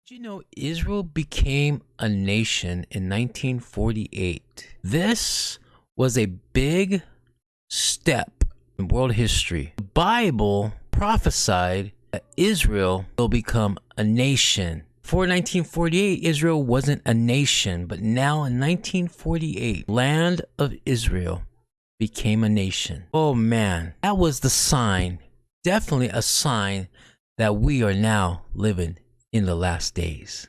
Did you know Israel became a nation in 1948? This was a big step in world history. The Bible prophesied that Israel will become a nation. Before 1948, Israel wasn't a nation, but now in 1948, land of Israel became a nation. Oh man, that was the sign, definitely a sign that we are now living in the last days.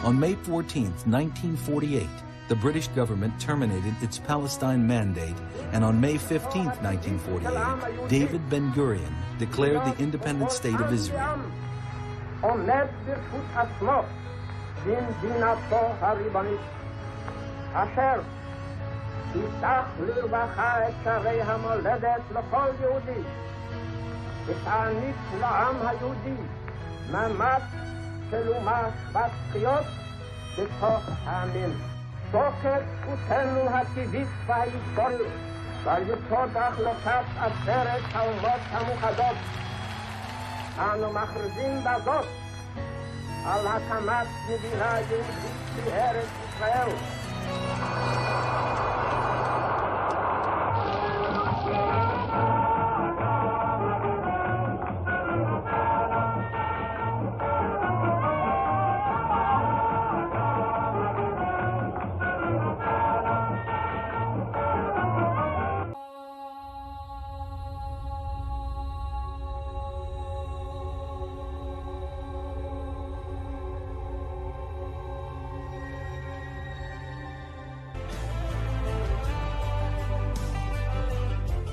On May 14th, 1948, the British government terminated its Palestine mandate, and on May 15th, 1948, David Ben-Gurion declared the independent state of Israel. ותעניק לעם היהודי ממש של אומה שוות זכויות בתוך העמים. תוקף זכותנו הטבעית וההיסטורית ועל יסוד החלטת עצרת האומות המאוחדות אנו מכריזים בזאת על הקמת מדינה יהודית בארץ ישראל.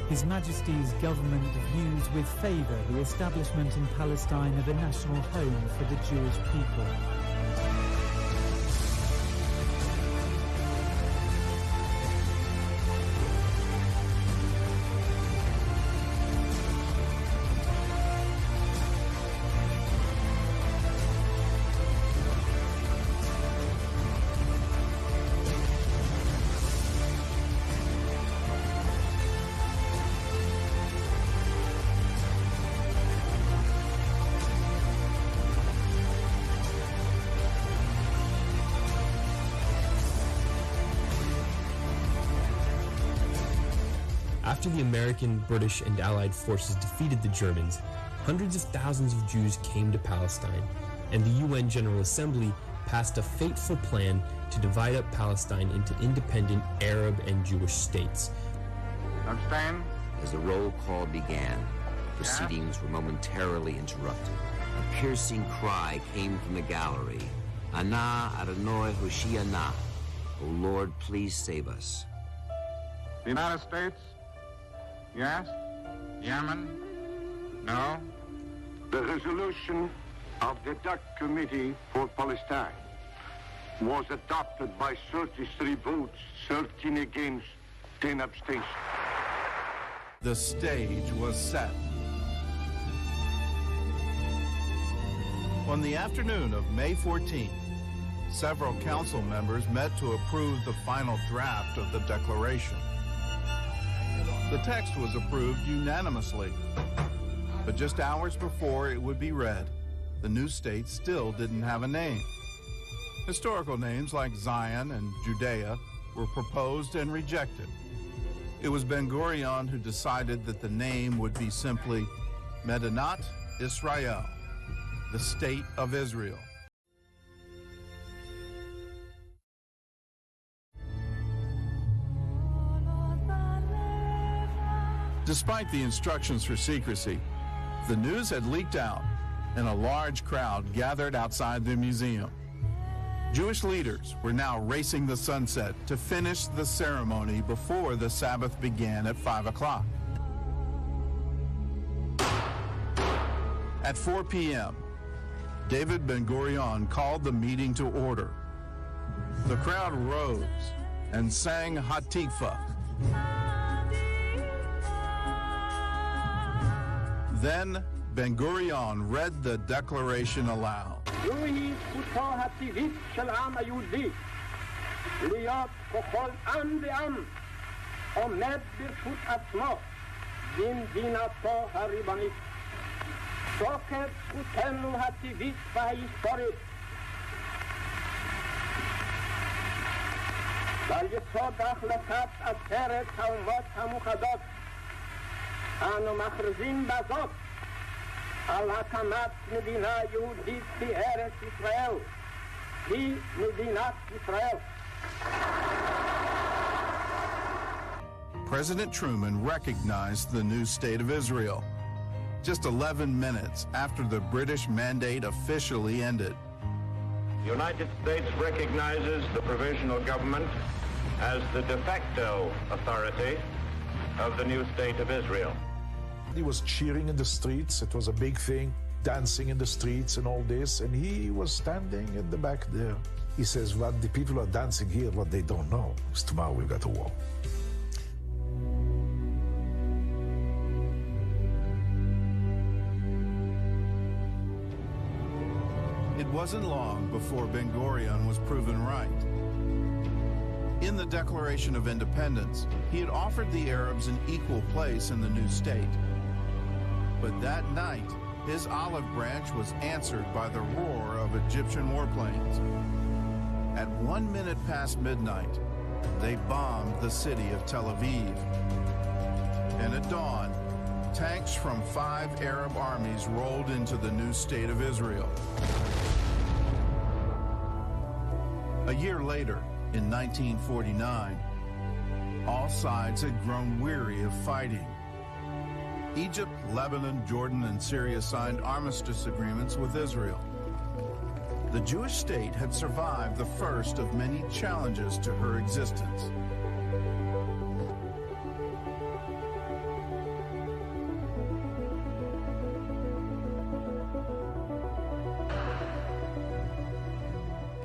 His Majesty's government views with favour the establishment in Palestine of a national home for the Jewish people. After the American, British, and Allied forces defeated the Germans, hundreds of thousands of Jews came to Palestine, and the UN General Assembly passed a fateful plan to divide up Palestine into independent Arab and Jewish states. Understand? As the roll call began, proceedings were momentarily interrupted. A piercing cry came from the gallery. Ana Adonai Hoshiana. O Lord, please save us. The United States? Yes? Yemen? No? The resolution of the DAC Committee for Palestine was adopted by 33 votes, 13 against, 10 abstentions. The stage was set. On the afternoon of May 14th, several council members met to approve the final draft of the declaration. The text was approved unanimously, but just hours before it would be read, the new state still didn't have a name. Historical names like Zion and Judea were proposed and rejected. It was Ben-Gurion who decided that the name would be simply Mediנת Israel, the State of Israel. Despite the instructions for secrecy, the news had leaked out, and a large crowd gathered outside the museum. Jewish leaders were now racing the sunset to finish the ceremony before the Sabbath began at 5 o'clock. At 4 p.m., David Ben-Gurion called the meeting to order. The crowd rose and sang Hatikva. Then Ben-Gurion read the declaration aloud. זוהי זכותו הטבעית של העם היהודי להיות ככל עם ועם עומד ברשות עצמו במדינתו הריבונית. תוקף זכותנו הטבעית וההיסטורית. ועל יסוד החלטת עצרת האומות המאוחדות אנו מכריזים בזאת על הקמת מדינה יהודית בארץ ישראל, היא מדינת ישראל. President Truman recognized the new state of Israel just 11 minutes after the British mandate officially ended. The United States recognizes the provisional government as the de facto authority of the new state of Israel. He was cheering in the streets. It was a big thing, dancing in the streets and all this. And he was standing at the back there. He says, what the people are dancing here, what they don't know is tomorrow we've got a war. It wasn't long before Ben-Gurion was proven right. In the Declaration of Independence, he had offered the Arabs an equal place in the new state. But that night, his olive branch was answered by the roar of Egyptian warplanes. At 1 minute past midnight, they bombed the city of Tel Aviv. And at dawn, tanks from 5 Arab armies rolled into the new state of Israel. A year later, in 1949, all sides had grown weary of fighting. Egypt, Lebanon, Jordan, and Syria signed armistice agreements with Israel. The Jewish state had survived the first of many challenges to her existence.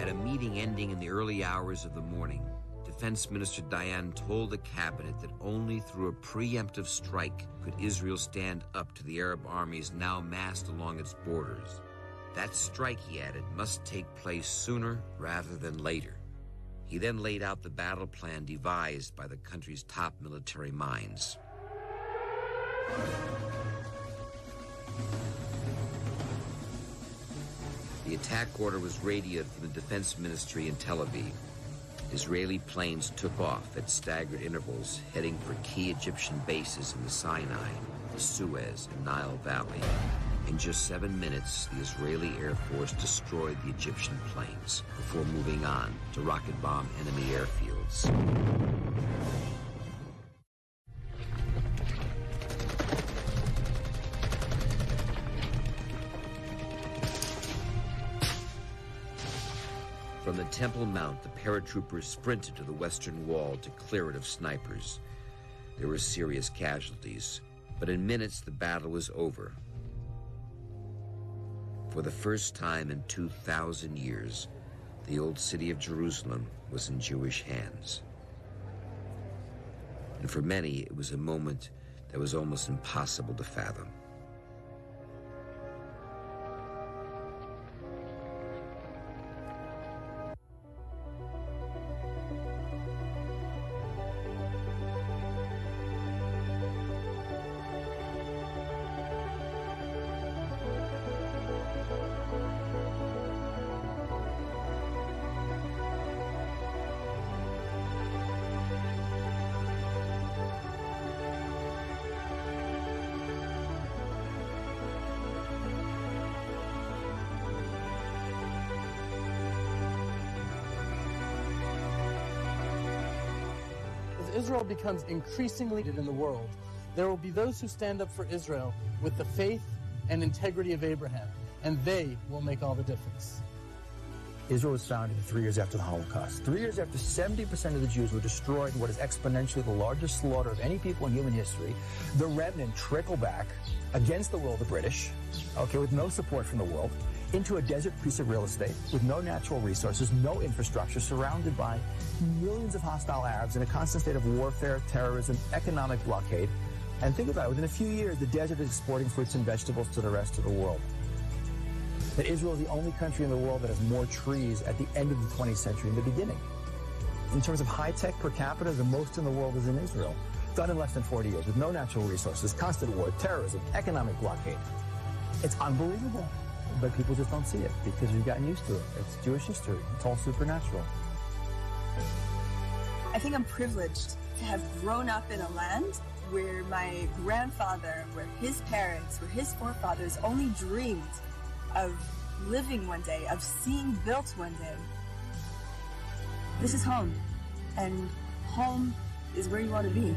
At a meeting ending in the early hours of the morning, Defense Minister Dayan told the cabinet that only through a preemptive strike could Israel stand up to the Arab armies now massed along its borders. That strike, he added, must take place sooner rather than later. He then laid out the battle plan devised by the country's top military minds. The attack order was radioed from the Defense Ministry in Tel Aviv. Israeli planes took off at staggered intervals, heading for key Egyptian bases in the Sinai, the Suez, and Nile Valley. In just 7 minutes, the Israeli Air Force destroyed the Egyptian planes before moving on to rocket bomb enemy airfields. From the Temple Mount, the paratroopers sprinted to the western wall to clear it of snipers. There were serious casualties, but in minutes the battle was over. For the first time in 2,000 years, the old city of Jerusalem was in Jewish hands. And for many, it was a moment that was almost impossible to fathom. Israel becomes increasingly in the world, there will be those who stand up for Israel with the faith and integrity of Abraham, and they will make all the difference. Israel was founded 3 years after the Holocaust. 3 years after 70% of the Jews were destroyed in what is exponentially the largest slaughter of any people in human history. The remnant trickled back against the will of the British, with no support from the world, into a desert piece of real estate with no natural resources, no infrastructure, surrounded by millions of hostile Arabs in a constant state of warfare, terrorism, economic blockade. And think about it, within a few years, the desert is exporting fruits and vegetables to the rest of the world. That Israel is the only country in the world that has more trees at the end of the 20th century than the beginning. In terms of high-tech per capita, the most in the world is in Israel. Done in less than 40 years, with no natural resources, constant war, terrorism, economic blockade. It's unbelievable. But people just don't see it because we've gotten used to it. It's Jewish history. It's all supernatural. I think I'm privileged to have grown up in a land where my grandfather, where his parents, where his forefathers only dreamed of living one day, of seeing built one day. This is home, and home is where you want to be.